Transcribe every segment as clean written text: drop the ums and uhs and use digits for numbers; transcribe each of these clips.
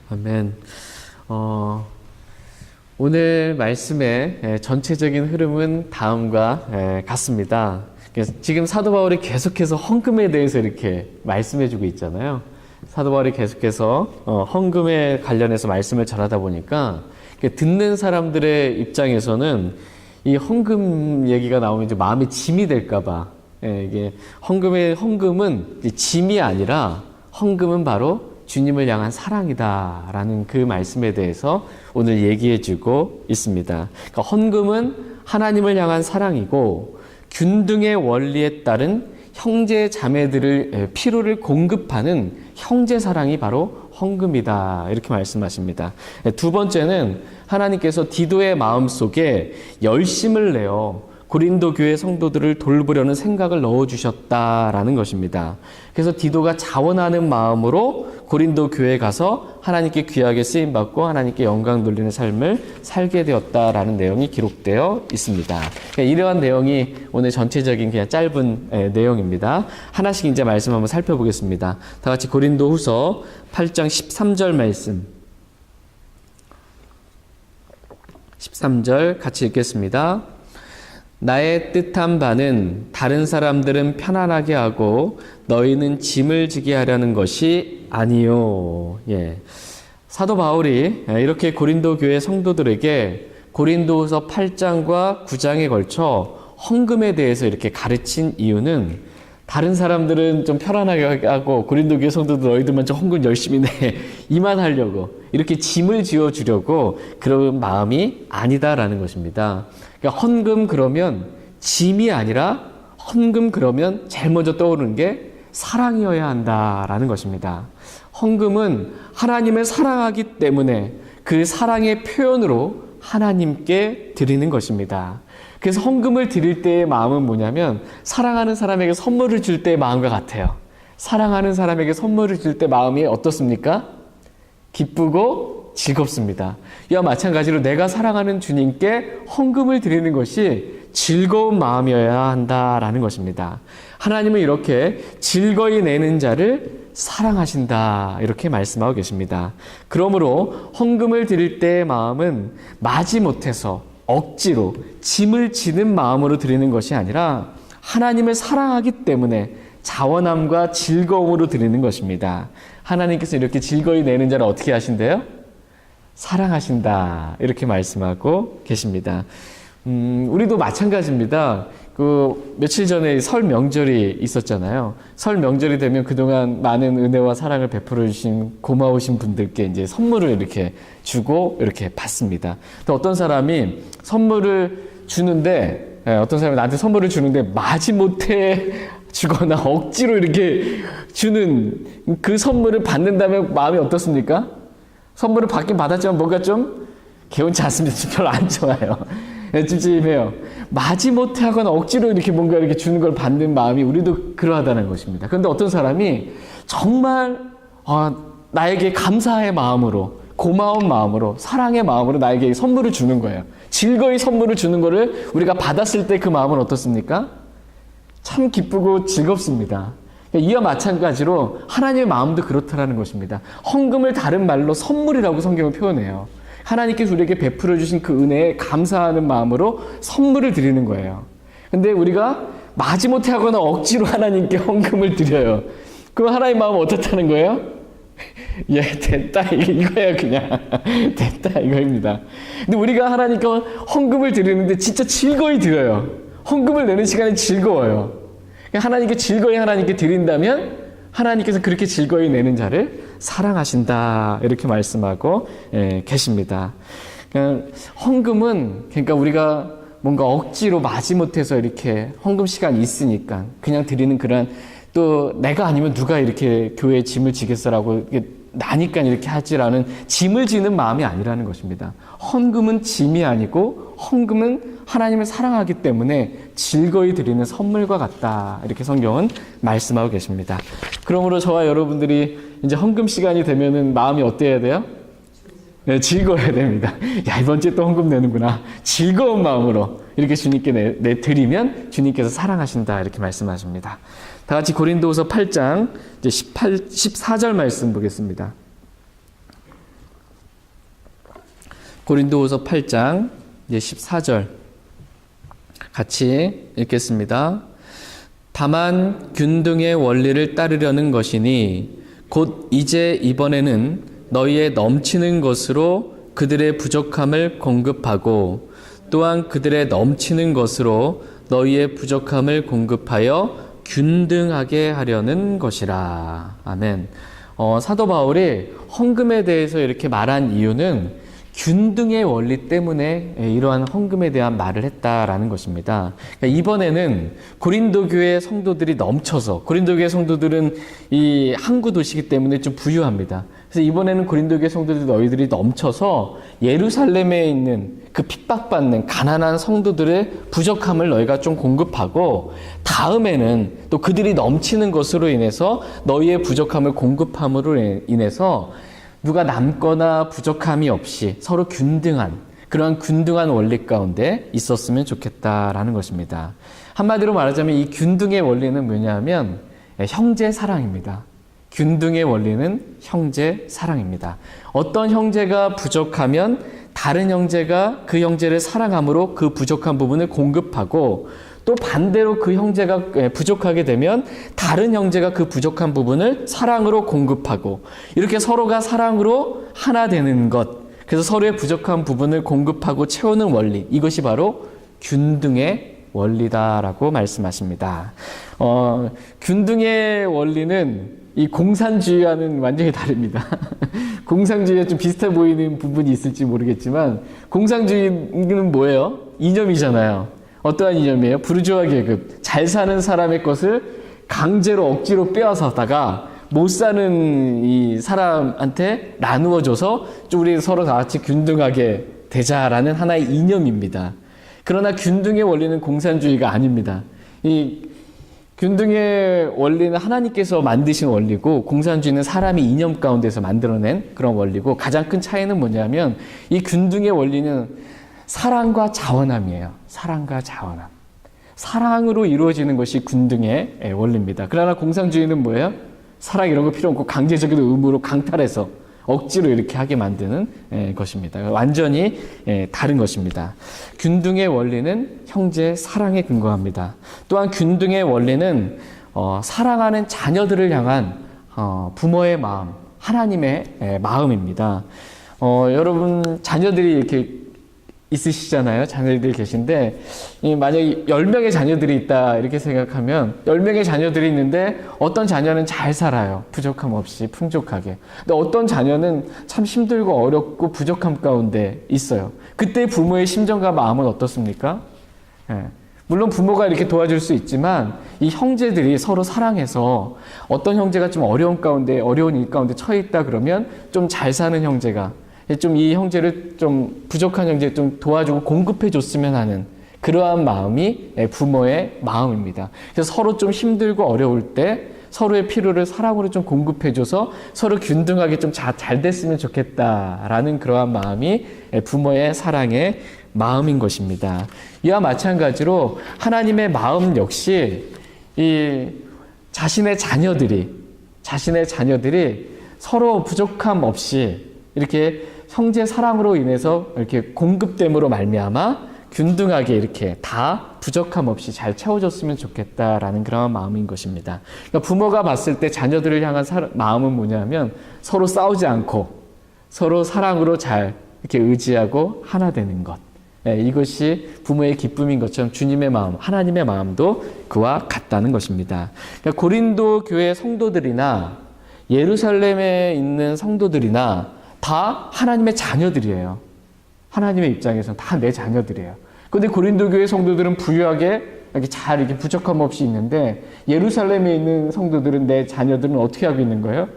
아멘. 오늘 말씀의 전체적인 흐름은 다음과 같습니다. 지금 사도 바울이 계속해서 헌금에 대해서 이렇게 말씀해주고 있잖아요. 사도 바울이 계속해서 헌금에 관련해서 말씀을 전하다 보니까 듣는 사람들의 입장에서는 이 헌금 얘기가 나오면 이제 마음에 짐이 될까봐, 이게 헌금은 짐이 아니라 헌금은 바로 주님을 향한 사랑이다라는 그 말씀에 대해서 오늘 얘기해주고 있습니다. 그러니까 헌금은 하나님을 향한 사랑이고 균등의 원리에 따른 형제 자매들을 필요를 공급하는 형제 사랑이 바로 헌금이다, 이렇게 말씀하십니다. 두 번째는 하나님께서 디도의 마음속에 열심을 내어 고린도 교회 성도들을 돌보려는 생각을 넣어주셨다라는 것입니다. 그래서 디도가 자원하는 마음으로 고린도 교회에 가서 하나님께 귀하게 쓰임받고 하나님께 영광 돌리는 삶을 살게 되었다라는 내용이 기록되어 있습니다. 이러한 내용이 오늘 전체적인 그냥 짧은 내용입니다. 하나씩 이제 말씀 한번 살펴보겠습니다. 다 같이 고린도 후서 8장 13절 말씀. 13절 같이 읽겠습니다. 나의 뜻한 바는 다른 사람들은 편안하게 하고 너희는 짐을 지게 하려는 것이 아니요. 사도 바울이 이렇게 고린도 교회 성도들에게 고린도후서 8장과 9장에 걸쳐 헌금에 대해서 이렇게 가르친 이유는 다른 사람들은 좀 편안하게 하고 고린도 교회 성도들 너희들만 좀 헌금 열심히 내 이만 하려고 이렇게 짐을 지어주려고 그런 마음이 아니다라는 것입니다. 그러니까 헌금 그러면 짐이 아니라 헌금 그러면 제일 먼저 떠오르는 게 사랑이어야 한다라는 것입니다. 헌금은 하나님을 사랑하기 때문에 그 사랑의 표현으로 하나님께 드리는 것입니다. 그래서 헌금을 드릴 때의 마음은 뭐냐면 사랑하는 사람에게 선물을 줄 때의 마음과 같아요. 사랑하는 사람에게 선물을 줄 때 마음이 어떻습니까? 기쁘고 즐겁습니다. 이와 마찬가지로 내가 사랑하는 주님께 헌금을 드리는 것이 즐거운 마음이어야 한다라는 것입니다. 하나님은 이렇게 즐거이 내는 자를 사랑하신다, 이렇게 말씀하고 계십니다. 그러므로 헌금을 드릴 때의 마음은 마지못해서 억지로 짐을 지는 마음으로 드리는 것이 아니라 하나님을 사랑하기 때문에 자원함과 즐거움으로 드리는 것입니다. 하나님께서 이렇게 즐거이 내는 자를 어떻게 하신대요? 사랑하신다, 이렇게 말씀하고 계십니다. 우리도 마찬가지입니다. 며칠 전에 설 명절이 있었잖아요. 설 명절이 되면 그동안 많은 은혜와 사랑을 베풀어 주신 고마우신 분들께 이제 선물을 이렇게 주고 이렇게 받습니다. 또 어떤 사람이 선물을 주는데, 어떤 사람이 나한테 선물을 주는데 마지못해 주거나 억지로 이렇게 주는 그 선물을 받는다면 마음이 어떻습니까? 선물을 받긴 받았지만 뭔가 좀 개운치 않습니다. 별로 안 좋아요. 찝찝해요. 마지못해 하거나 억지로 이렇게 뭔가 이렇게 주는 걸 받는 마음이 우리도 그러하다는 것입니다. 그런데 어떤 사람이 정말 나에게 감사의 마음으로, 고마운 마음으로, 사랑의 마음으로 나에게 선물을 주는 거예요. 즐거이 선물을 주는 거를 우리가 받았을 때 그 마음은 어떻습니까? 참 기쁘고 즐겁습니다. 이와 마찬가지로 하나님의 마음도 그렇다라는 것입니다. 헌금을 다른 말로 선물이라고 성경을 표현해요. 하나님께서 우리에게 베풀어 주신 그 은혜에 감사하는 마음으로 선물을 드리는 거예요. 근데 우리가 마지못해 하거나 억지로 하나님께 헌금을 드려요. 그럼 하나님 마음은 어떻다는 거예요? 됐다, 이거야 그냥. 됐다, 이거입니다. 근데 우리가 하나님께 헌금을 드리는데 진짜 즐거이 드려요. 헌금을 내는 시간이 즐거워요. 하나님께 즐거이 하나님께 드린다면 하나님께서 그렇게 즐거이 내는 자를 사랑하신다, 이렇게 말씀하고 계십니다. 헌금은 그러니까 우리가 뭔가 억지로 마지못해서 이렇게 헌금 시간이 있으니까 그냥 드리는 그런, 또 내가 아니면 누가 이렇게 교회에 짐을 지겠어라고 나니까 이렇게 하지라는 짐을 지는 마음이 아니라는 것입니다. 헌금은 짐이 아니고 헌금은 하나님을 사랑하기 때문에 즐거이 드리는 선물과 같다, 이렇게 성경은 말씀하고 계십니다. 그러므로 저와 여러분들이 이제 헌금 시간이 되면은 마음이 어때야 돼요? 네, 즐거워야 됩니다. 야, 이번 주에 또 헌금 내는구나. 즐거운 마음으로 이렇게 주님께 드리면 주님께서 사랑하신다, 이렇게 말씀하십니다. 다 같이 고린도후서 8장 이제 14절 말씀 보겠습니다. 고린도후서 8장 이제 14절 같이 읽겠습니다. 다만 균등의 원리를 따르려는 것이니 곧 이제 이번에는 너희의 넘치는 것으로 그들의 부족함을 공급하고 또한 그들의 넘치는 것으로 너희의 부족함을 공급하여 균등하게 하려는 것이라. 아멘. 사도 바울이 헌금에 대해서 이렇게 말한 이유는 균등의 원리 때문에 이러한 헌금에 대한 말을 했다라는 것입니다. 그러니까 이번에는 고린도 교회 성도들이 넘쳐서, 고린도 교회 성도들은 이 항구 도시이기 때문에 좀 부유합니다. 그래서 이번에는 고린도 교회 성도들 너희들이 넘쳐서 예루살렘에 있는 그 핍박받는 가난한 성도들의 부족함을 너희가 좀 공급하고, 다음에는 또 그들이 넘치는 것으로 인해서 너희의 부족함을 공급함으로 인해서 누가 남거나 부족함이 없이 서로 균등한, 그러한 균등한 원리 가운데 있었으면 좋겠다라는 것입니다. 한마디로 말하자면 이 균등의 원리는 뭐냐면 형제 사랑입니다. 균등의 원리는 형제 사랑입니다. 어떤 형제가 부족하면 다른 형제가 그 형제를 사랑함으로 그 부족한 부분을 공급하고, 또 반대로 그 형제가 부족하게 되면 다른 형제가 그 부족한 부분을 사랑으로 공급하고, 이렇게 서로가 사랑으로 하나 되는 것, 그래서 서로의 부족한 부분을 공급하고 채우는 원리, 이것이 바로 균등의 원리다라고 말씀하십니다. 균등의 원리는 이 공산주의와는 완전히 다릅니다. 공산주의와 좀 비슷해 보이는 부분이 있을지 모르겠지만, 공산주의는 뭐예요? 이념이잖아요. 어떠한 이념이에요? 부르주아 계급, 잘 사는 사람의 것을 강제로 억지로 빼앗아다가 못 사는 이 사람한테 나누어줘서 좀 우리 서로 다 같이 균등하게 되자라는 하나의 이념입니다. 그러나 균등의 원리는 공산주의가 아닙니다. 이 균등의 원리는 하나님께서 만드신 원리고, 공산주의는 사람이 이념 가운데서 만들어낸 그런 원리고, 가장 큰 차이는 뭐냐면 이 균등의 원리는 사랑과 자원함이에요. 사랑과 자원함. 사랑으로 이루어지는 것이 균등의 원리입니다. 그러나 공산주의는 뭐예요? 사랑 이런 거 필요 없고 강제적인 의무로 강탈해서 억지로 이렇게 하게 만드는 것입니다. 완전히 다른 것입니다. 균등의 원리는 형제 사랑에 근거합니다. 또한 균등의 원리는 사랑하는 자녀들을 향한 부모의 마음, 하나님의 마음입니다. 여러분 자녀들이 이렇게 있으시잖아요. 자녀들이 계신데, 만약에 10명의 자녀들이 있다 이렇게 생각하면 10명의 자녀들이 있는데 어떤 자녀는 잘 살아요. 부족함 없이 풍족하게. 근데 어떤 자녀는 참 힘들고 어렵고 부족함 가운데 있어요. 그때 부모의 심정과 마음은 어떻습니까? 물론 부모가 이렇게 도와줄 수 있지만 이 형제들이 서로 사랑해서, 어떤 형제가 좀 어려운 일 가운데 처해 있다 그러면 좀 잘 사는 형제가 좀 이 형제를 좀 부족한 형제 좀 도와주고 공급해 줬으면 하는 그러한 마음이 부모의 마음입니다. 그래서 서로 좀 힘들고 어려울 때 서로의 필요를 사랑으로 좀 공급해 줘서 서로 균등하게 좀 잘 됐으면 좋겠다라는 그러한 마음이 부모의 사랑의 마음인 것입니다. 이와 마찬가지로 하나님의 마음 역시 이 자신의 자녀들이 서로 부족함 없이 이렇게 형제 사랑으로 인해서 이렇게 공급됨으로 말미암아 균등하게 이렇게 다 부족함 없이 잘 채워줬으면 좋겠다라는 그런 마음인 것입니다. 그러니까 부모가 봤을 때 자녀들을 향한 마음은 뭐냐면 서로 싸우지 않고 서로 사랑으로 잘 이렇게 의지하고 하나 되는 것. 이것이 부모의 기쁨인 것처럼 주님의 마음, 하나님의 마음도 그와 같다는 것입니다. 그러니까 고린도 교회 성도들이나 예루살렘에 있는 성도들이나 다 하나님의 자녀들이에요. 하나님의 입장에서는 다 내 자녀들이에요. 그런데 고린도 교회 성도들은 부유하게 이렇게 부족함 없이 있는데, 예루살렘에 있는 성도들은, 내 자녀들은 어떻게 하고 있는 거예요?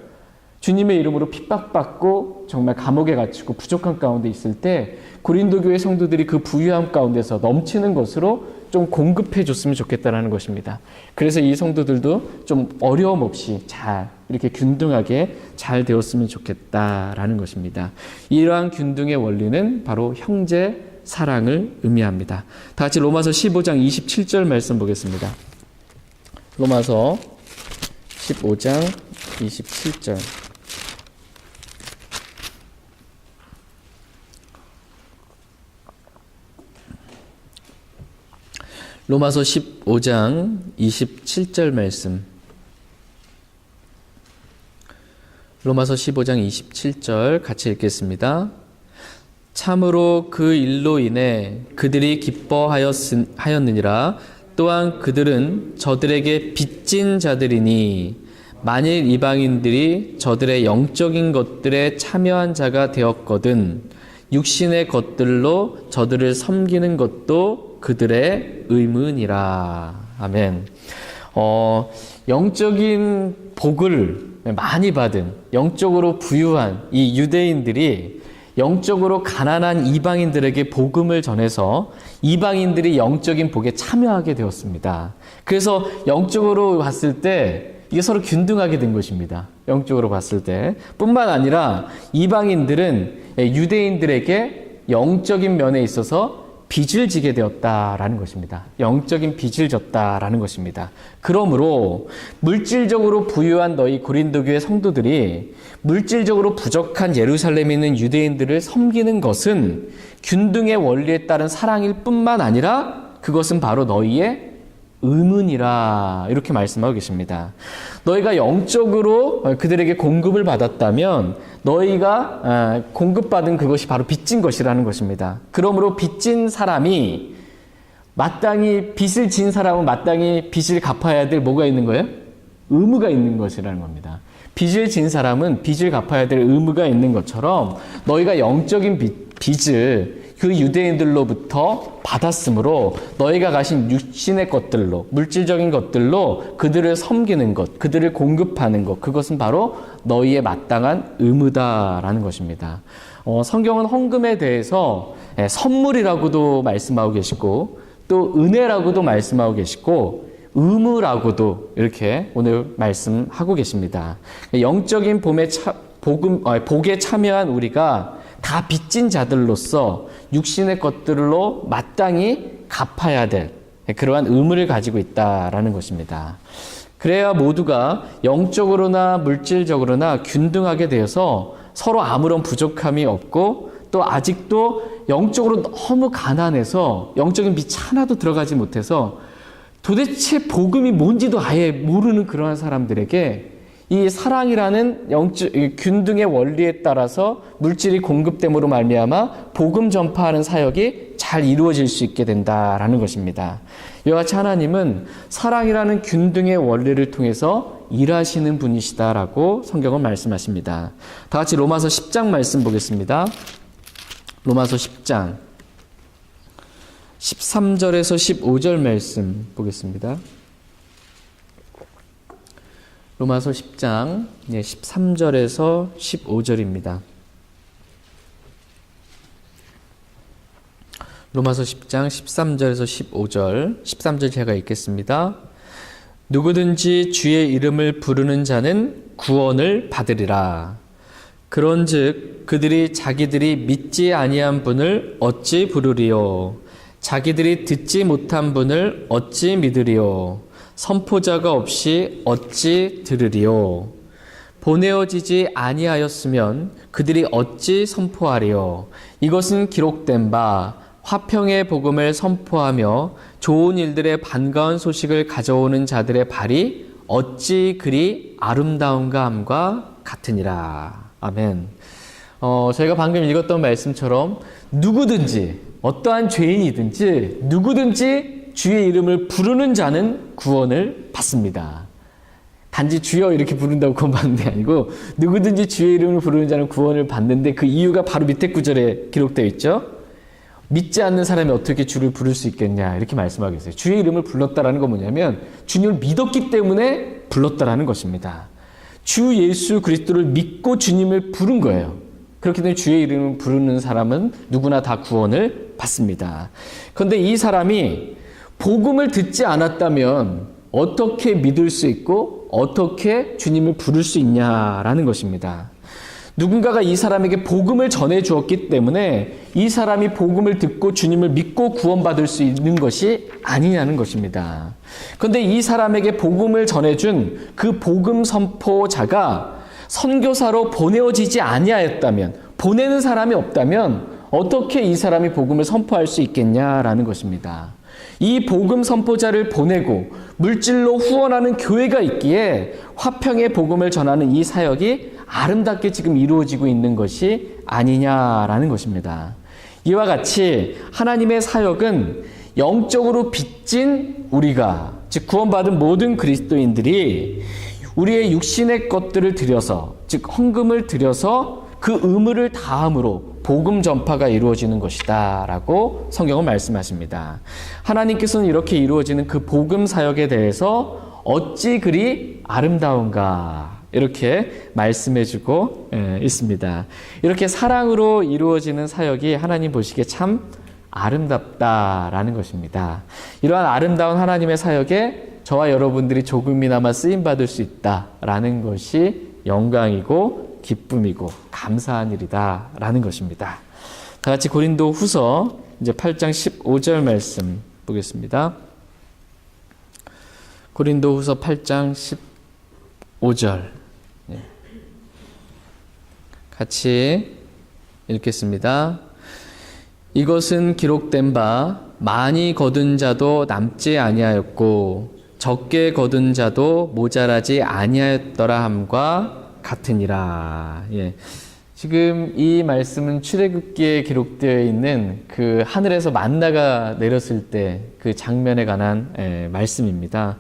주님의 이름으로 핍박받고 정말 감옥에 갇히고 부족한 가운데 있을 때 고린도 교회 성도들이 그 부유함 가운데서 넘치는 것으로 좀 공급해 줬으면 좋겠다는 것입니다. 그래서 이 성도들도 좀 어려움 없이 잘 이렇게 균등하게 잘 되었으면 좋겠다라는 것입니다. 이러한 균등의 원리는 바로 형제 사랑을 의미합니다. 다 같이 로마서 15장 27절 말씀 보겠습니다. 로마서 15장 27절. 로마서 15장 27절 말씀. 로마서 15장 27절 같이 읽겠습니다. 참으로 그 일로 인해 그들이 기뻐하였느니라. 또한 그들은 저들에게 빚진 자들이니 만일 이방인들이 저들의 영적인 것들에 참여한 자가 되었거든 육신의 것들로 저들을 섬기는 것도 그들의 의문이라. 아멘. 영적인 복을 많이 받은, 영적으로 부유한 이 유대인들이 영적으로 가난한 이방인들에게 복음을 전해서 이방인들이 영적인 복에 참여하게 되었습니다. 그래서 영적으로 봤을 때 이게 서로 균등하게 된 것입니다. 영적으로 봤을 때. 뿐만 아니라 이방인들은 유대인들에게 영적인 면에 있어서 빚을 지게 되었다라는 것입니다. 영적인 빚을 졌다라는 것입니다. 그러므로 물질적으로 부유한 너희 고린도 교회 성도들이 물질적으로 부족한 예루살렘에 있는 유대인들을 섬기는 것은 균등의 원리에 따른 사랑일 뿐만 아니라 그것은 바로 너희의 의문이라 이렇게 말씀하고 계십니다. 너희가 영적으로 그들에게 공급을 받았다면 너희가 공급받은 그것이 바로 빚진 것이라는 것입니다. 그러므로 빚진 사람이 마땅히 빚을 진 사람은 마땅히 빚을 갚아야 될 뭐가 있는 거예요? 의무가 있는 것이라는 겁니다. 빚을 진 사람은 빚을 갚아야 될 의무가 있는 것처럼 너희가 영적인 빚을 그 유대인들로부터 받았으므로 너희가 가진 육신의 것들로, 물질적인 것들로 그들을 섬기는 것, 그들을 공급하는 것, 그것은 바로 너희의 마땅한 의무다라는 것입니다. 성경은 헌금에 대해서 선물이라고도 말씀하고 계시고 또 은혜라고도 말씀하고 계시고 의무라고도 이렇게 오늘 말씀하고 계십니다. 영적인 복에 참여한 우리가 다 빚진 자들로서 육신의 것들로 마땅히 갚아야 될 그러한 의무를 가지고 있다라는 것입니다. 그래야 모두가 영적으로나 물질적으로나 균등하게 되어서 서로 아무런 부족함이 없고 또 아직도 영적으로 너무 가난해서 영적인 빛 하나도 들어가지 못해서 도대체 복음이 뭔지도 아예 모르는 그러한 사람들에게 이 사랑이라는 균등의 원리에 따라서 물질이 공급됨으로 말미암아 복음 전파하는 사역이 잘 이루어질 수 있게 된다라는 것입니다. 이와 같이 하나님은 사랑이라는 균등의 원리를 통해서 일하시는 분이시다라고 성경은 말씀하십니다. 다 같이 로마서 10장 말씀 보겠습니다. 로마서 10장 13절에서 15절 말씀 보겠습니다. 로마서 10장 13절에서 15절입니다. 로마서 10장 13절에서 15절 13절 제가 읽겠습니다. 누구든지 주의 이름을 부르는 자는 구원을 받으리라. 그런즉 그들이 자기들이 믿지 아니한 분을 어찌 부르리요? 자기들이 듣지 못한 분을 어찌 믿으리요? 선포자가 없이 어찌 들으리요? 보내어지지 아니하였으면 그들이 어찌 선포하리요? 이것은 기록된 바 화평의 복음을 선포하며 좋은 일들의 반가운 소식을 가져오는 자들의 발이 어찌 그리 아름다운가 함과 같으니라. 아멘. 저희가 방금 읽었던 말씀처럼 누구든지 어떠한 죄인이든지 누구든지 주의 이름을 부르는 자는 구원을 받습니다. 단지 주여 이렇게 부른다고 구원 받는 게 아니고 누구든지 주의 이름을 부르는 자는 구원을 받는데 그 이유가 바로 밑에 구절에 기록되어 있죠. 믿지 않는 사람이 어떻게 주를 부를 수 있겠냐 이렇게 말씀하고 있어요. 주의 이름을 불렀다라는 건 뭐냐면 주님을 믿었기 때문에 불렀다라는 것입니다. 주 예수 그리스도를 믿고 주님을 부른 거예요. 그렇기 때문에 주의 이름을 부르는 사람은 누구나 다 구원을 받습니다. 그런데 이 사람이 복음을 듣지 않았다면 어떻게 믿을 수 있고 어떻게 주님을 부를 수 있냐라는 것입니다. 누군가가 이 사람에게 복음을 전해 주었기 때문에 이 사람이 복음을 듣고 주님을 믿고 구원받을 수 있는 것이 아니냐는 것입니다. 그런데 이 사람에게 복음을 전해준 그 복음 선포자가 선교사로 보내어지지 아니하였다면, 보내는 사람이 없다면 어떻게 이 사람이 복음을 선포할 수 있겠냐라는 것입니다. 이 복음 선포자를 보내고 물질로 후원하는 교회가 있기에 화평의 복음을 전하는 이 사역이 아름답게 지금 이루어지고 있는 것이 아니냐라는 것입니다. 이와 같이 하나님의 사역은 영적으로 빚진 우리가, 즉 구원받은 모든 그리스도인들이 우리의 육신의 것들을 들여서, 즉 헌금을 들여서 그 의무를 다함으로 복음 전파가 이루어지는 것이다 라고 성경은 말씀하십니다. 하나님께서는 이렇게 이루어지는 그 복음 사역에 대해서 어찌 그리 아름다운가 이렇게 말씀해주고 있습니다. 이렇게 사랑으로 이루어지는 사역이 하나님 보시기에 참 아름답다라는 것입니다. 이러한 아름다운 하나님의 사역에 저와 여러분들이 조금이나마 쓰임받을 수 있다라는 것이 영광이고 기쁨이고 감사한 일이다라는 것입니다. 다 같이 고린도 후서 이제 8장 15절 말씀 보겠습니다. 고린도 후서 8장 15절 같이 읽겠습니다. 이것은 기록된 바 많이 거둔 자도 남지 아니하였고 적게 거둔 자도 모자라지 아니하였더라 함과 같으니라. 예. 지금 이 말씀은 출애굽기에 기록되어 있는 그 하늘에서 만나가 내렸을 때 그 장면에 관한 말씀입니다.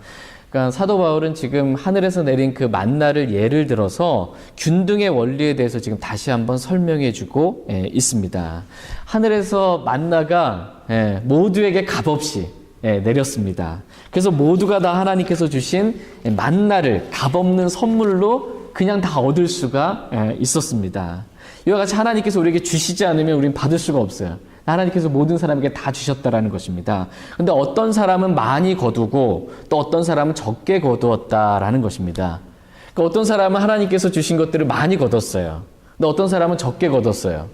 그러니까 사도 바울은 지금 하늘에서 내린 그 만나를 예를 들어서 균등의 원리에 대해서 지금 다시 한번 설명해 주고 있습니다. 하늘에서 만나가 모두에게 값없이 내렸습니다. 그래서 모두가 다 하나님께서 주신 만나를 값없는 선물로 그냥 다 얻을 수가 있었습니다. 이와 같이 하나님께서 우리에게 주시지 않으면 우리는 받을 수가 없어요. 하나님께서 모든 사람에게 다 주셨다라는 것입니다. 그런데 어떤 사람은 많이 거두고 또 어떤 사람은 적게 거두었다라는 것입니다. 그러니까 어떤 사람은 하나님께서 주신 것들을 많이 거뒀어요. 근데 어떤 사람은 적게 거뒀어요.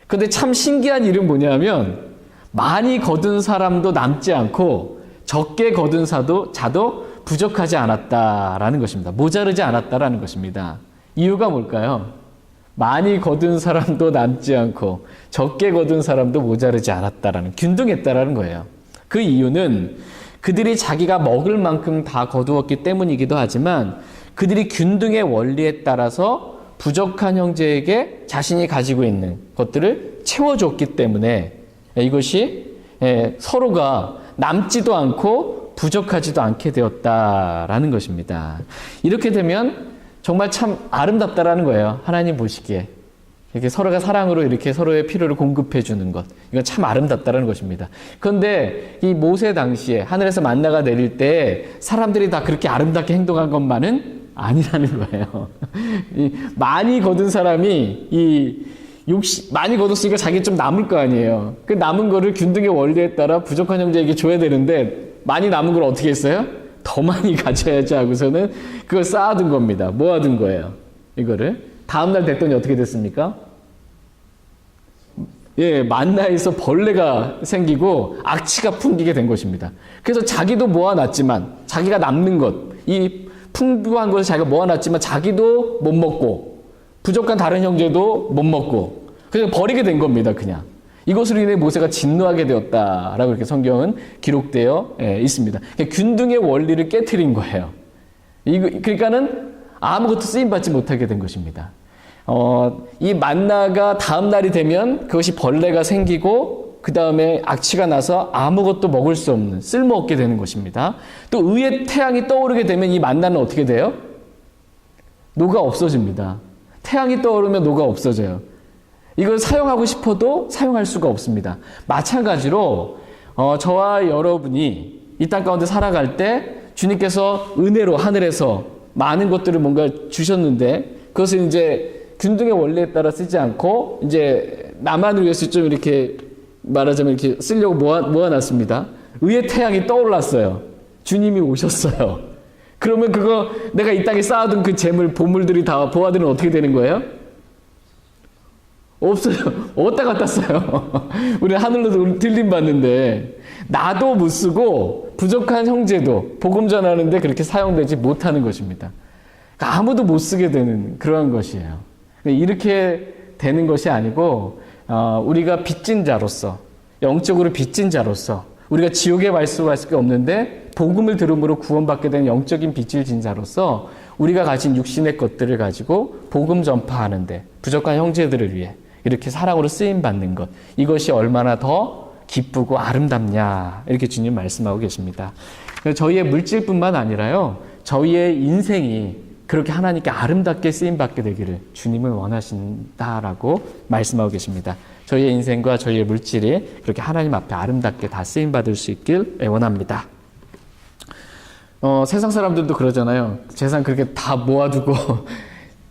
그런데 참 신기한 일은 뭐냐면 많이 거둔 사람도 남지 않고 적게 거둔 자도 부족하지 않았다라는 것입니다. 모자르지 않았다라는 것입니다. 이유가 뭘까요? 많이 거둔 사람도 남지 않고 적게 거둔 사람도 모자르지 않았다라는, 균등했다라는 거예요. 그 이유는 그들이 자기가 먹을 만큼 다 거두었기 때문이기도 하지만 그들이 균등의 원리에 따라서 부족한 형제에게 자신이 가지고 있는 것들을 채워줬기 때문에 이것이 서로가 남지도 않고 부족하지도 않게 되었다라는 것입니다. 이렇게 되면 정말 참 아름답다라는 거예요. 하나님 보시기에. 이렇게 서로가 사랑으로 이렇게 서로의 필요를 공급해 주는 것. 이건 참 아름답다라는 것입니다. 그런데 이 모세 당시에 하늘에서 만나가 내릴 때 사람들이 다 그렇게 아름답게 행동한 것만은 아니라는 거예요. 많이 거둔 사람이 많이 거뒀으니까 자기 좀 남을 거 아니에요. 그 남은 거를 균등의 원리에 따라 부족한 형제에게 줘야 되는데 많이 남은 걸 어떻게 했어요? 더 많이 가져야지 하고서는 그걸 쌓아둔 겁니다. 모아둔 거예요. 이거를. 다음날 됐더니 어떻게 됐습니까? 만나에서 벌레가 생기고 악취가 풍기게 된 것입니다. 그래서 자기도 모아놨지만, 자기가 남는 것, 이 풍부한 것을 자기가 모아놨지만 자기도 못 먹고, 부족한 다른 형제도 못 먹고, 그래서 버리게 된 겁니다, 그냥. 이것으로 인해 모세가 진노하게 되었다라고 이렇게 성경은 기록되어 있습니다. 균등의 원리를 깨트린 거예요. 그러니까는 아무것도 쓰임받지 못하게 된 것입니다. 이 만나가 다음 날이 되면 그것이 벌레가 생기고 그 다음에 악취가 나서 아무것도 먹을 수 없는, 쓸모없게 되는 것입니다. 또 의의 태양이 떠오르게 되면 이 만나는 어떻게 돼요? 녹아 없어집니다. 태양이 떠오르면 녹아 없어져요. 이걸 사용하고 싶어도 사용할 수가 없습니다. 마찬가지로 저와 여러분이 이 땅 가운데 살아갈 때 주님께서 은혜로 하늘에서 많은 것들을 뭔가 주셨는데 그것을 이제 균등의 원리에 따라 쓰지 않고 이제 나만을 위해서 좀 이렇게 말하자면 이렇게 쓰려고 모아놨습니다. 의의 태양이 떠올랐어요. 주님이 오셨어요. 그러면 그거 내가 이 땅에 쌓아둔 그 재물, 보물들이 다 보아들은 어떻게 되는 거예요? 없어요. 어디다 갖다 써요? 우리 하늘로 들림 받는데 나도 못 쓰고 부족한 형제도 복음 전하는데 그렇게 사용되지 못하는 것입니다. 그러니까 아무도 못 쓰게 되는 그러한 것이에요. 이렇게 되는 것이 아니고 우리가 빚진 자로서, 영적으로 빚진 자로서 우리가 지옥에 갈 수밖에 없는데 복음을 들음으로 구원받게 된 영적인 빚을 진 자로서 우리가 가진 육신의 것들을 가지고 복음 전파하는데 부족한 형제들을 위해 이렇게 사랑으로 쓰임받는 것, 이것이 얼마나 더 기쁘고 아름답냐, 이렇게 주님 말씀하고 계십니다. 저희의 물질뿐만 아니라요, 저희의 인생이 그렇게 하나님께 아름답게 쓰임받게 되기를 주님은 원하신다라고 말씀하고 계십니다. 저희의 인생과 저희의 물질이 그렇게 하나님 앞에 아름답게 다 쓰임받을 수 있길 원합니다. 세상 사람들도 그러잖아요. 재산 그렇게 다 모아두고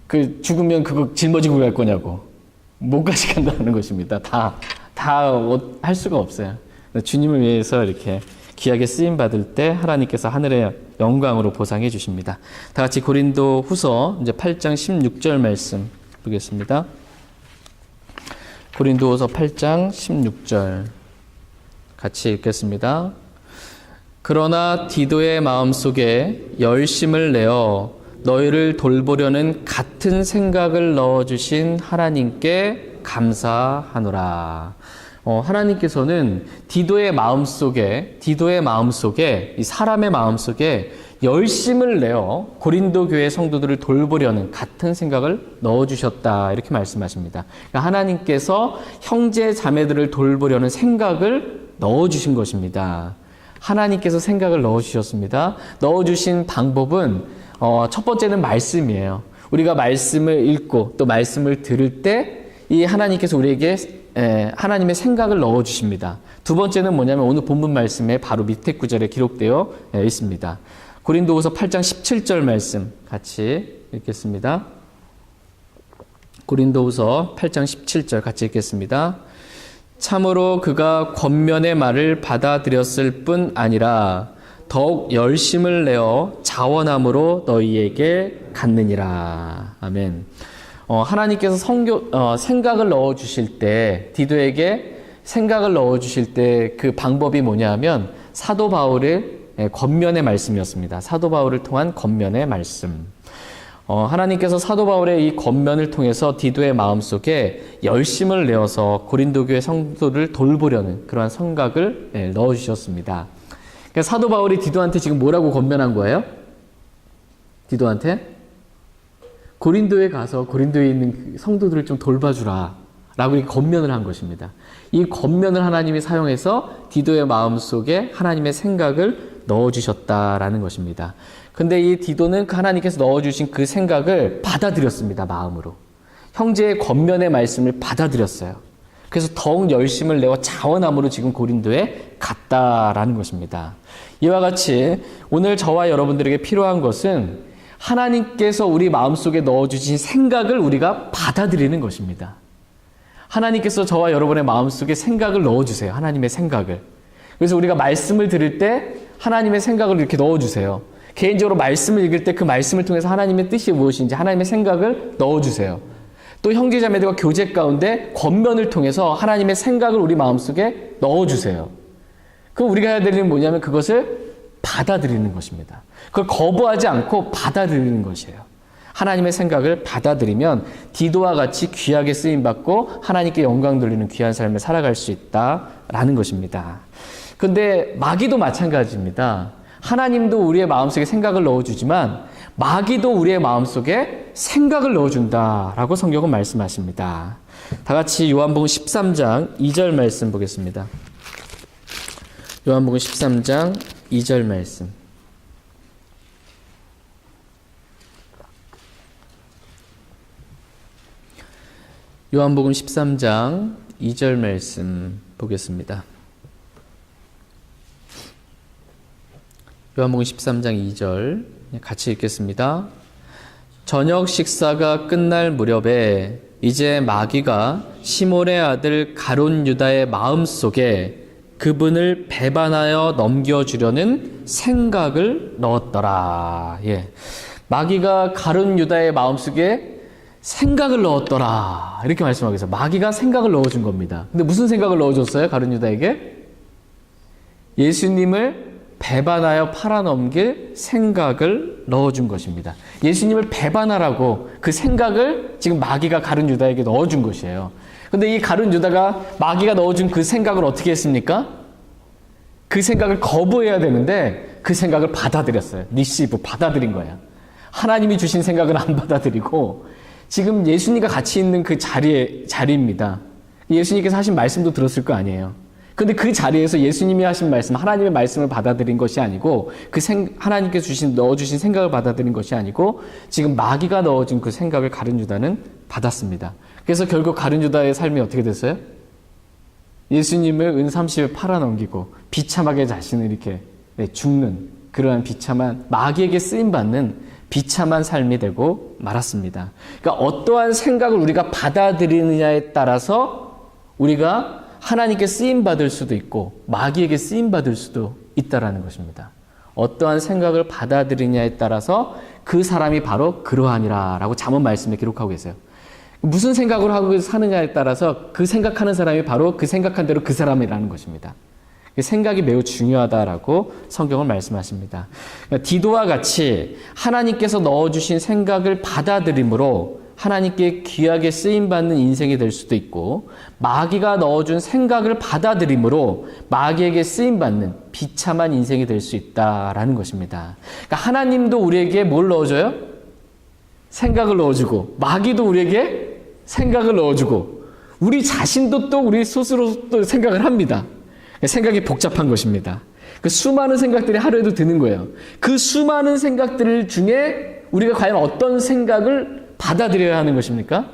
그 죽으면 그거 짊어지고 갈 거냐고. 못 가져간다는 것입니다. 다 할 수가 없어요. 주님을 위해서 이렇게 귀하게 쓰임받을 때 하나님께서 하늘의 영광으로 보상해 주십니다. 다 같이 고린도 후서 이제 8장 16절 말씀 보겠습니다. 고린도 후서 8장 16절 같이 읽겠습니다. 그러나 디도의 마음속에 열심을 내어 너희를 돌보려는 같은 생각을 넣어주신 하나님께 감사하노라. 하나님께서는 디도의 마음속에 이 사람의 마음속에 열심을 내어 고린도 교회 성도들을 돌보려는 같은 생각을 넣어주셨다, 이렇게 말씀하십니다. 그러니까 하나님께서 형제 자매들을 돌보려는 생각을 넣어주신 것입니다. 하나님께서 생각을 넣어주셨습니다. 넣어주신 방법은 첫 번째는 말씀이에요. 우리가 말씀을 읽고 또 말씀을 들을 때 이 하나님께서 우리에게 하나님의 생각을 넣어주십니다. 두 번째는 뭐냐면 오늘 본문 말씀에 바로 밑에 구절에 기록되어 있습니다. 고린도후서 8장 17절 말씀 같이 읽겠습니다. 고린도후서 8장 17절 같이 읽겠습니다. 참으로 그가 권면의 말을 받아들였을 뿐 아니라 더욱 열심을 내어 자원함으로 너희에게 갖느니라. 아멘. 하나님께서 생각을 넣어주실 때, 디도에게 생각을 넣어주실 때 그 방법이 뭐냐 하면 사도 바울의 권면의 말씀이었습니다. 사도 바울을 통한 권면의 말씀. 하나님께서 사도 바울의 이 권면을 통해서 디도의 마음속에 열심을 내어서 고린도 교회 성도를 돌보려는 그러한 생각을 넣어주셨습니다. 그러니까 사도 바울이 디도한테 지금 뭐라고 권면한 거예요? 디도한테? 고린도에 가서 고린도에 있는 성도들을 좀 돌봐주라 라고 이 권면을 한 것입니다. 이 권면을 하나님이 사용해서 디도의 마음속에 하나님의 생각을 넣어주셨다라는 것입니다. 근데 이 디도는 하나님께서 넣어주신 그 생각을 받아들였습니다. 마음으로. 형제의 권면의 말씀을 받아들였어요. 그래서 더욱 열심을 내어 자원함으로 지금 고린도에 갔다라는 것입니다. 이와 같이 오늘 저와 여러분들에게 필요한 것은 하나님께서 우리 마음속에 넣어주신 생각을 우리가 받아들이는 것입니다. 하나님께서 저와 여러분의 마음속에 생각을 넣어주세요. 하나님의 생각을. 그래서 우리가 말씀을 들을 때 하나님의 생각을 이렇게 넣어주세요. 개인적으로 말씀을 읽을 때 그 말씀을 통해서 하나님의 뜻이 무엇인지 하나님의 생각을 넣어주세요. 또 형제자매들과 교제 가운데 권면을 통해서 하나님의 생각을 우리 마음속에 넣어주세요. 그럼 우리가 해야 될 일은 뭐냐면 그것을 받아들이는 것입니다. 그걸 거부하지 않고 받아들이는 것이에요. 하나님의 생각을 받아들이면 디도와 같이 귀하게 쓰임받고 하나님께 영광 돌리는 귀한 삶을 살아갈 수 있다라는 것입니다. 그런데 마귀도 마찬가지입니다. 하나님도 우리의 마음속에 생각을 넣어주지만 마귀도 우리의 마음속에 생각을 넣어준다라고 성경은 말씀하십니다. 다 같이 요한복음 13장 2절 말씀 보겠습니다. 요한복음 13장 2절 말씀. 요한복음 13장 2절 말씀 보겠습니다. 요한복음 13장 2절 같이 읽겠습니다. 저녁 식사가 끝날 무렵에 이제 마귀가 시몬의 아들 가룟 유다의 마음속에 그분을 배반하여 넘겨주려는 생각을 넣었더라. 예. 마귀가 가룟 유다의 마음속에 생각을 넣었더라. 이렇게 말씀하고 있어요. 마귀가 생각을 넣어준 겁니다. 근데 무슨 생각을 넣어줬어요? 가룟 유다에게? 예수님을 배반하여 팔아넘길 생각을 넣어준 것입니다. 예수님을 배반하라고 그 생각을 지금 마귀가 가룟 유다에게 넣어준 것이에요. 근데 이 가룟 유다가 마귀가 넣어준 그 생각을 어떻게 했습니까? 그 생각을 거부해야 되는데 그 생각을 받아들였어요. 리시브, 받아들인 거야. 하나님이 주신 생각은 안 받아들이고 지금 예수님과 같이 있는 그 자리입니다. 예수님께서 하신 말씀도 들었을 거 아니에요. 근데 그 자리에서 예수님이 하신 말씀, 하나님의 말씀을 받아들인 것이 아니고 하나님께서 넣어주신 생각을 받아들인 것이 아니고 지금 마귀가 넣어준 그 생각을 가룟 유다는 받았습니다. 그래서 결국 가룟 유다의 삶이 어떻게 됐어요? 예수님을 은 30에 팔아넘기고 비참하게 자신을 이렇게 죽는 그러한 비참한 마귀에게 쓰임받는 비참한 삶이 되고 말았습니다. 그러니까 어떠한 생각을 우리가 받아들이느냐에 따라서 우리가 하나님께 쓰임받을 수도 있고 마귀에게 쓰임받을 수도 있다라는 것입니다. 어떠한 생각을 받아들이냐에 따라서 그 사람이 바로 그러하니라 라고 잠언 말씀에 기록하고 계세요. 무슨 생각을 하고 사느냐에 따라서 그 생각하는 사람이 바로 그 생각한 대로 그 사람이라는 것입니다. 생각이 매우 중요하다라고 성경은 말씀하십니다. 그러니까 디도와 같이 하나님께서 넣어주신 생각을 받아들임으로 하나님께 귀하게 쓰임받는 인생이 될 수도 있고 마귀가 넣어준 생각을 받아들임으로 마귀에게 쓰임받는 비참한 인생이 될 수 있다라는 것입니다. 그러니까 하나님도 우리에게 뭘 넣어줘요? 생각을 넣어주고 마귀도 우리에게 생각을 넣어주고 우리 자신도 또 우리 스스로 또 생각을 합니다. 생각이 복잡한 것입니다. 그 수많은 생각들이 하루에도 드는 거예요. 그 수많은 생각들 중에 우리가 과연 어떤 생각을 받아들여야 하는 것입니까?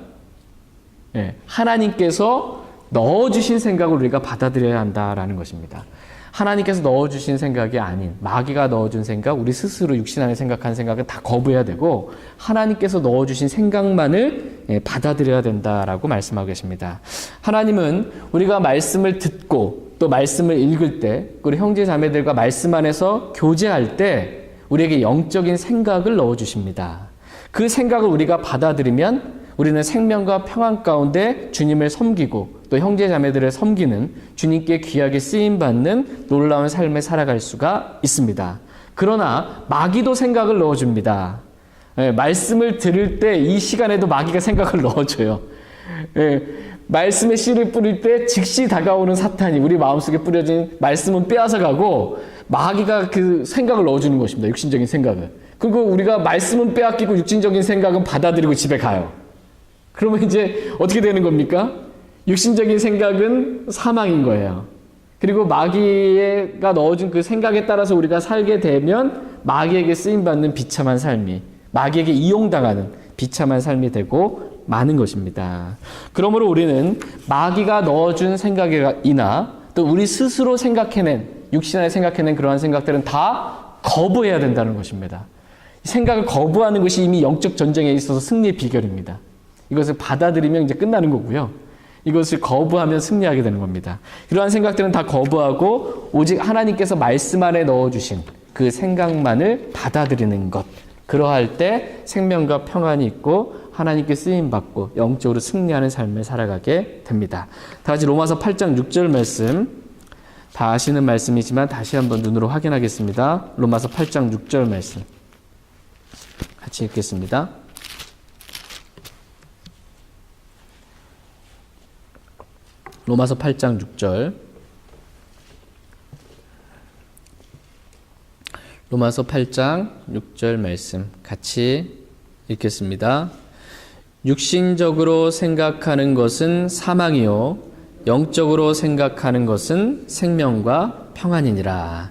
하나님께서 넣어주신 생각을 우리가 받아들여야 한다라는 것입니다. 하나님께서 넣어주신 생각이 아닌 마귀가 넣어준 생각, 우리 스스로 육신 안에 생각한 생각은 다 거부해야 되고 하나님께서 넣어주신 생각만을 받아들여야 된다라고 말씀하고 계십니다. 하나님은 우리가 말씀을 듣고 또 말씀을 읽을 때 우리 형제 자매들과 말씀 안에서 교제할 때 우리에게 영적인 생각을 넣어주십니다. 그 생각을 우리가 받아들이면 우리는 생명과 평안 가운데 주님을 섬기고 또 형제 자매들을 섬기는 주님께 귀하게 쓰임받는 놀라운 삶을 살아갈 수가 있습니다. 그러나 마귀도 생각을 넣어줍니다. 말씀을 들을 때 이 시간에도 마귀가 생각을 넣어줘요. 말씀의 씨를 뿌릴 때 즉시 다가오는 사탄이 우리 마음속에 뿌려진 말씀은 빼앗아 가고 마귀가 그 생각을 넣어주는 것입니다. 육신적인 생각을. 그리고 우리가 말씀은 빼앗기고 육신적인 생각은 받아들이고 집에 가요. 그러면 이제 어떻게 되는 겁니까? 육신적인 생각은 사망인 거예요. 그리고 마귀가 넣어준 그 생각에 따라서 우리가 살게 되면 마귀에게 쓰임받는 비참한 삶이, 마귀에게 이용당하는 비참한 삶이 되고 마는 것입니다. 그러므로 우리는 마귀가 넣어준 생각이나 또 우리 스스로 생각해낸, 육신 안에 생각해낸 그러한 생각들은 다 거부해야 된다는 것입니다. 생각을 거부하는 것이 이미 영적 전쟁에 있어서 승리의 비결입니다. 이것을 받아들이면 이제 끝나는 거고요. 이것을 거부하면 승리하게 되는 겁니다. 이러한 생각들은 다 거부하고 오직 하나님께서 말씀 안에 넣어주신 그 생각만을 받아들이는 것. 그러할 때 생명과 평안이 있고 하나님께 쓰임받고 영적으로 승리하는 삶을 살아가게 됩니다. 다 같이 로마서 8장 6절 말씀, 다 아시는 말씀이지만 다시 한번 눈으로 확인하겠습니다. 로마서 8장 6절 말씀 같이 읽겠습니다. 로마서 8장 6절. 로마서 8장 6절 말씀 같이 읽겠습니다. 육신적으로 생각하는 것은 사망이요 영적으로 생각하는 것은 생명과 평안이니라.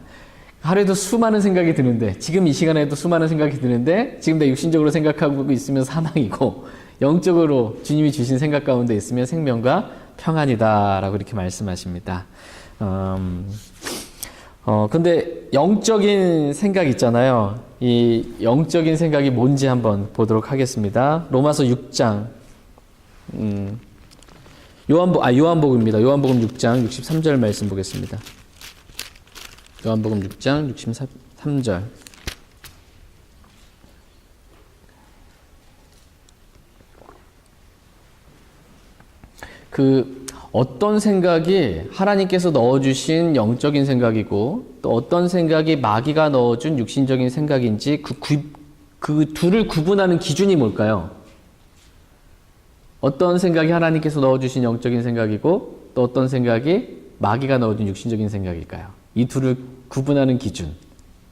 하루에도 수많은 생각이 드는데, 지금 이 시간에도 수많은 생각이 드는데 지금 내 육신적으로 생각하고 있으면 사망이고 영적으로 주님이 주신 생각 가운데 있으면 생명과 평안이다라고 이렇게 말씀하십니다. 근데 영적인 생각 있잖아요. 이 영적인 생각이 뭔지 한번 보도록 하겠습니다. 로마서 6장, 요한복음입니다. 요한복음 6장 63절 말씀 보겠습니다. 요한복음 6장 63절. 어떤 생각이 하나님께서 넣어주신 영적인 생각이고 또 어떤 생각이 마귀가 넣어준 육신적인 생각인지 그 둘을 구분하는 기준이 뭘까요? 어떤 생각이 하나님께서 넣어주신 영적인 생각이고 또 어떤 생각이 마귀가 넣어준 육신적인 생각일까요? 이 둘을 구분하는 기준.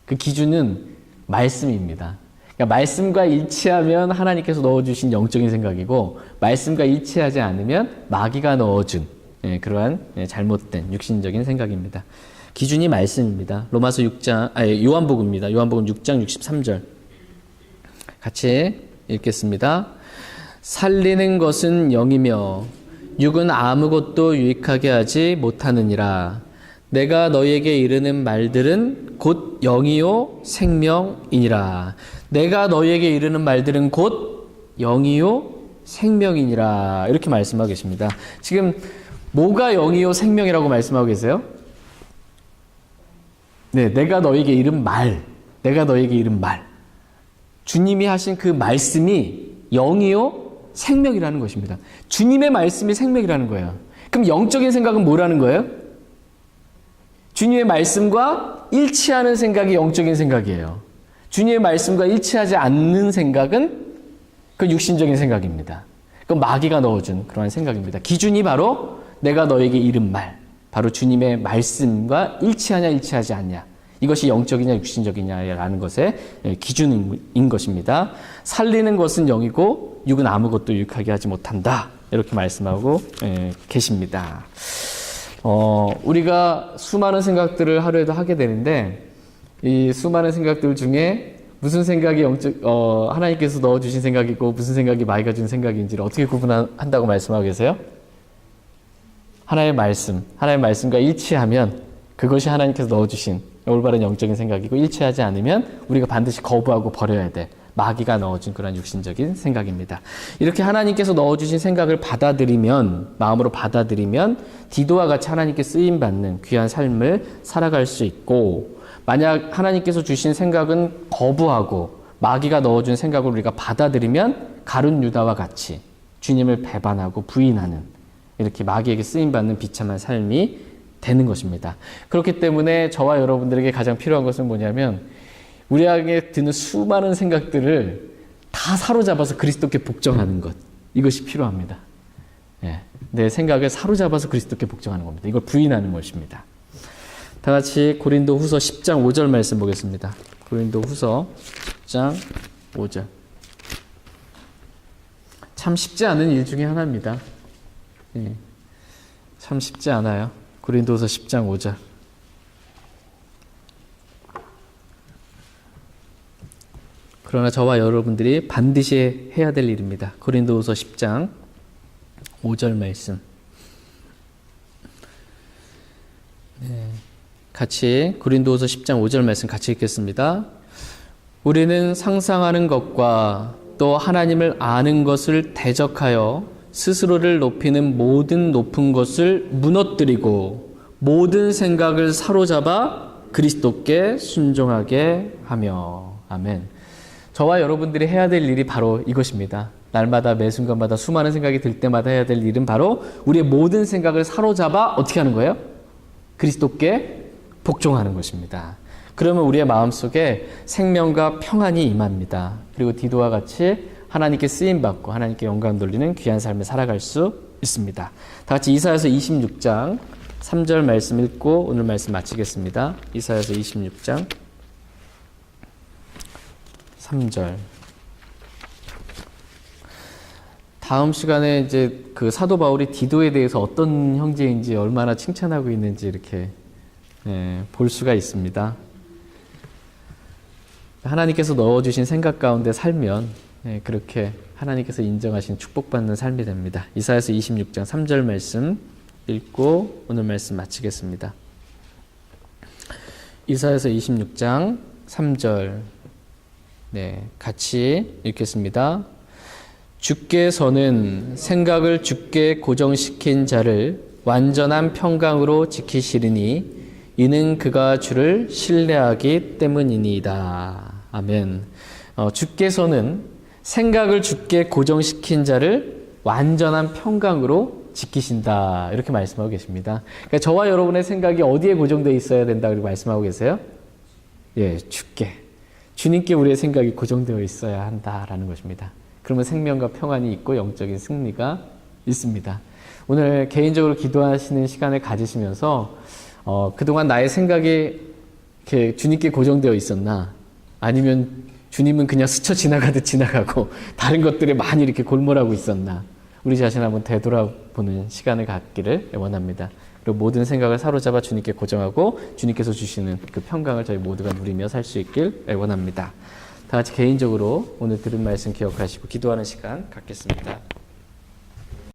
그 기준은 말씀입니다. 그러니까 말씀과 일치하면 하나님께서 넣어주신 영적인 생각이고, 말씀과 일치하지 않으면 마귀가 넣어준 그러한 잘못된 육신적인 생각입니다. 기준이 말씀입니다. 요한복음입니다. 요한복음 6장 63절. 같이 읽겠습니다. 살리는 것은 영이며 육은 아무것도 유익하게 하지 못하느니라. 내가 너희에게 이르는 말들은 곧 영이요 생명이니라. 내가 너희에게 이르는 말들은 곧 영이요 생명이니라. 이렇게 말씀하고 계십니다. 지금 뭐가 영이요 생명이라고 말씀하고 계세요? 네, 내가 너희에게 이른 말. 내가 너희에게 이른 말. 주님이 하신 그 말씀이 영이요 생명이라는 것입니다. 주님의 말씀이 생명이라는 거예요. 그럼 영적인 생각은 뭐라는 거예요? 주님의 말씀과 일치하는 생각이 영적인 생각이에요. 주님의 말씀과 일치하지 않는 생각은 그 육신적인 생각입니다. 그건 마귀가 넣어준 그러한 생각입니다. 기준이 바로 내가 너에게 이른 말, 바로 주님의 말씀과 일치하냐 일치하지 않냐, 이것이 영적이냐 육신적이냐라는 것의 기준인 것입니다. 살리는 것은 영이고 육은 아무것도 유익하게 하지 못한다, 이렇게 말씀하고 계십니다. 우리가 수많은 생각들을 하루에도 하게 되는데, 이 수많은 생각들 중에 무슨 생각이 하나님께서 넣어주신 생각이고 무슨 생각이 마귀가 준 생각인지를 어떻게 구분한다고 말씀하고 계세요? 하나님의 말씀과 일치하면 그것이 하나님께서 넣어주신 올바른 영적인 생각이고, 일치하지 않으면 우리가 반드시 거부하고 버려야 돼. 마귀가 넣어준 그런 육신적인 생각입니다. 이렇게 하나님께서 넣어주신 생각을 마음으로 받아들이면 디도와 같이 하나님께 쓰임받는 귀한 삶을 살아갈 수 있고, 만약 하나님께서 주신 생각은 거부하고 마귀가 넣어준 생각을 우리가 받아들이면 가룟 유다와 같이 주님을 배반하고 부인하는, 이렇게 마귀에게 쓰임받는 비참한 삶이 되는 것입니다. 그렇기 때문에 저와 여러분들에게 가장 필요한 것은 뭐냐면, 우리에게 드는 수많은 생각들을 다 사로잡아서 그리스도께 복종하는 것, 이것이 필요합니다. 내 생각을 사로잡아서 그리스도께 복종하는 겁니다. 이걸 부인하는 것입니다. 다 같이 고린도후서 10장 5절 말씀 보겠습니다. 고린도후서 10장 5절. 참 쉽지 않은 일 중에 하나입니다. 참 쉽지 않아요. 고린도후서 10장 5절. 그러나 저와 여러분들이 반드시 해야 될 일입니다. 고린도후서 10장 5절 말씀. 같이 고린도후서 10장 5절 말씀 같이 읽겠습니다. 우리는 상상하는 것과 또 하나님을 아는 것을 대적하여 스스로를 높이는 모든 높은 것을 무너뜨리고 모든 생각을 사로잡아 그리스도께 순종하게 하며. 아멘. 저와 여러분들이 해야 될 일이 바로 이것입니다. 날마다 매 순간마다 수많은 생각이 들 때마다 해야 될 일은 바로 우리의 모든 생각을 사로잡아 어떻게 하는 거예요? 그리스도께 복종하는 것입니다. 그러면 우리의 마음속에 생명과 평안이 임합니다. 그리고 디도와 같이 하나님께 쓰임받고 하나님께 영광 돌리는 귀한 삶을 살아갈 수 있습니다. 다 같이 이사야서 26장 3절 말씀 읽고 오늘 말씀 마치겠습니다. 이사야서 26장 3절. 다음 시간에 이제 그 사도 바울이 디도에 대해서 어떤 형제인지 얼마나 칭찬하고 있는지 이렇게 볼 수가 있습니다. 하나님께서 넣어주신 생각 가운데 살면 그렇게 하나님께서 인정하신 축복받는 삶이 됩니다. 이사야서 26장 3절 말씀 읽고 오늘 말씀 마치겠습니다. 이사야서 26장 3절 같이 읽겠습니다. 주께서는 생각을 주께 고정시킨 자를 완전한 평강으로 지키시리니 이는 그가 주를 신뢰하기 때문이니이다. 아멘. 주께서는 생각을 주께 고정시킨 자를 완전한 평강으로 지키신다. 이렇게 말씀하고 계십니다. 그러니까 저와 여러분의 생각이 어디에 고정되어 있어야 된다고 말씀하고 계세요? 주께. 주님께 우리의 생각이 고정되어 있어야 한다라는 것입니다. 그러면 생명과 평안이 있고 영적인 승리가 있습니다. 오늘 개인적으로 기도하시는 시간을 가지시면서 그동안 나의 생각이 이렇게 주님께 고정되어 있었나? 아니면 주님은 그냥 스쳐 지나가듯 지나가고 다른 것들에 많이 이렇게 골몰하고 있었나? 우리 자신 한번 되돌아보는 시간을 갖기를 원합니다. 그리고 모든 생각을 사로잡아 주님께 고정하고 주님께서 주시는 그 평강을 저희 모두가 누리며 살 수 있길 원합니다. 다 같이 개인적으로 오늘 들은 말씀 기억하시고 기도하는 시간 갖겠습니다.